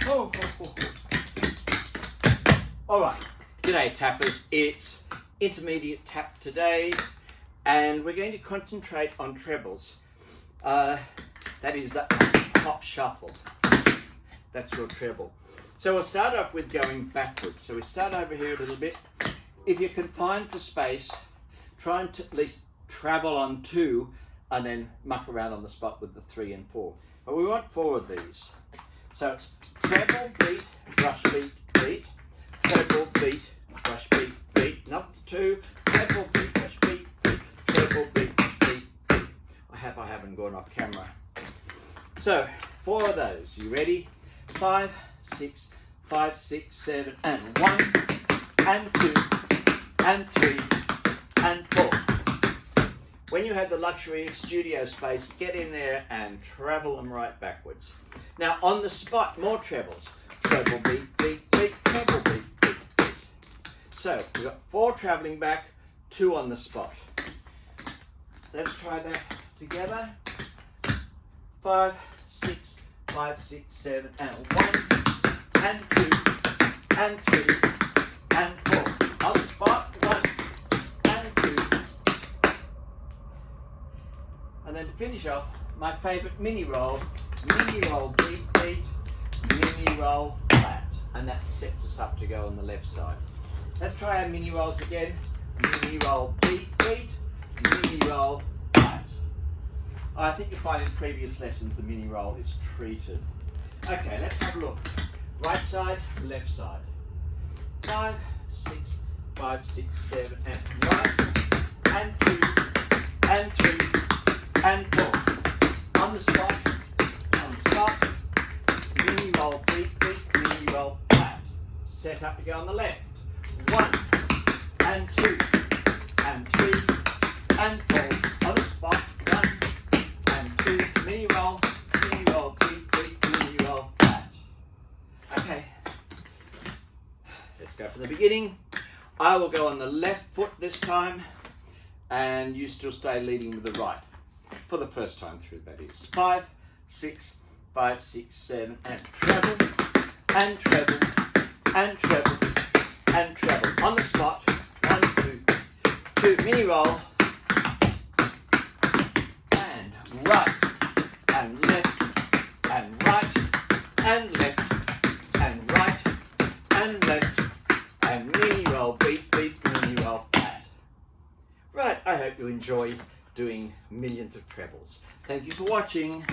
Oh, oh, oh. All right, g'day tappers. It's intermediate tap today, and we're going to concentrate on trebles. That is the top shuffle. That's your treble. So we'll start off with going backwards. So we start over here a little bit. If you're confined for space, try and at least travel on 2 and then muck around on the spot with the 3 and 4. But we want 4 of these. So it's treble, beat, brush, beat, beat, treble, beat, brush, beat, beat, not 2, treble, beat, brush, beat, beat, treble, beat, beat, beat. I hope I haven't gone off camera. So 4 of those. You ready? 5, 6, 5, 6, 7, and 1, and 2, and 3, and 4. When you have the luxury of studio space, get in there and travel them right backwards. Now on the spot, more trebles. Treble, beat, beat, beat, treble, beat, beat, beat. So we've got 4 travelling back, 2 on the spot. Let's try that together. 5, 6, 5, 6, 7, and 1, and 2, and 3, and 4. On the spot, 1, and 2. And then to finish off, my favourite mini roll, beat, beat, mini roll, flat. And that sets us up to go on the left side. Let's try our mini rolls again. Mini roll, beat, beat, mini roll, flat. I think you'll find in previous lessons the mini roll is treated. Okay, let's have a look. Right side, left side. 5, 6, 5, 6, 7, and 1, and 2, and 3, and 4. On the spot, mini roll, beat, beat, mini roll, flat. Set up to go on the left. 1, and 2, and 3, and 4. On the spot, 1, and 2, mini roll, beat, beat, mini roll, flat. Okay, let's go from the beginning. I will go on the left foot this time, and you still stay leading with the right. For the first time through, that is. 5, 6, 5, 6, 7, and treble, and treble, and treble, and treble. On the spot, 1, 2, 2, mini roll, and right, and left, and right, and left, and right, and left, and mini roll, beat, beat, mini roll, flat. Right, I hope you enjoy doing millions of trebles. Thank you for watching.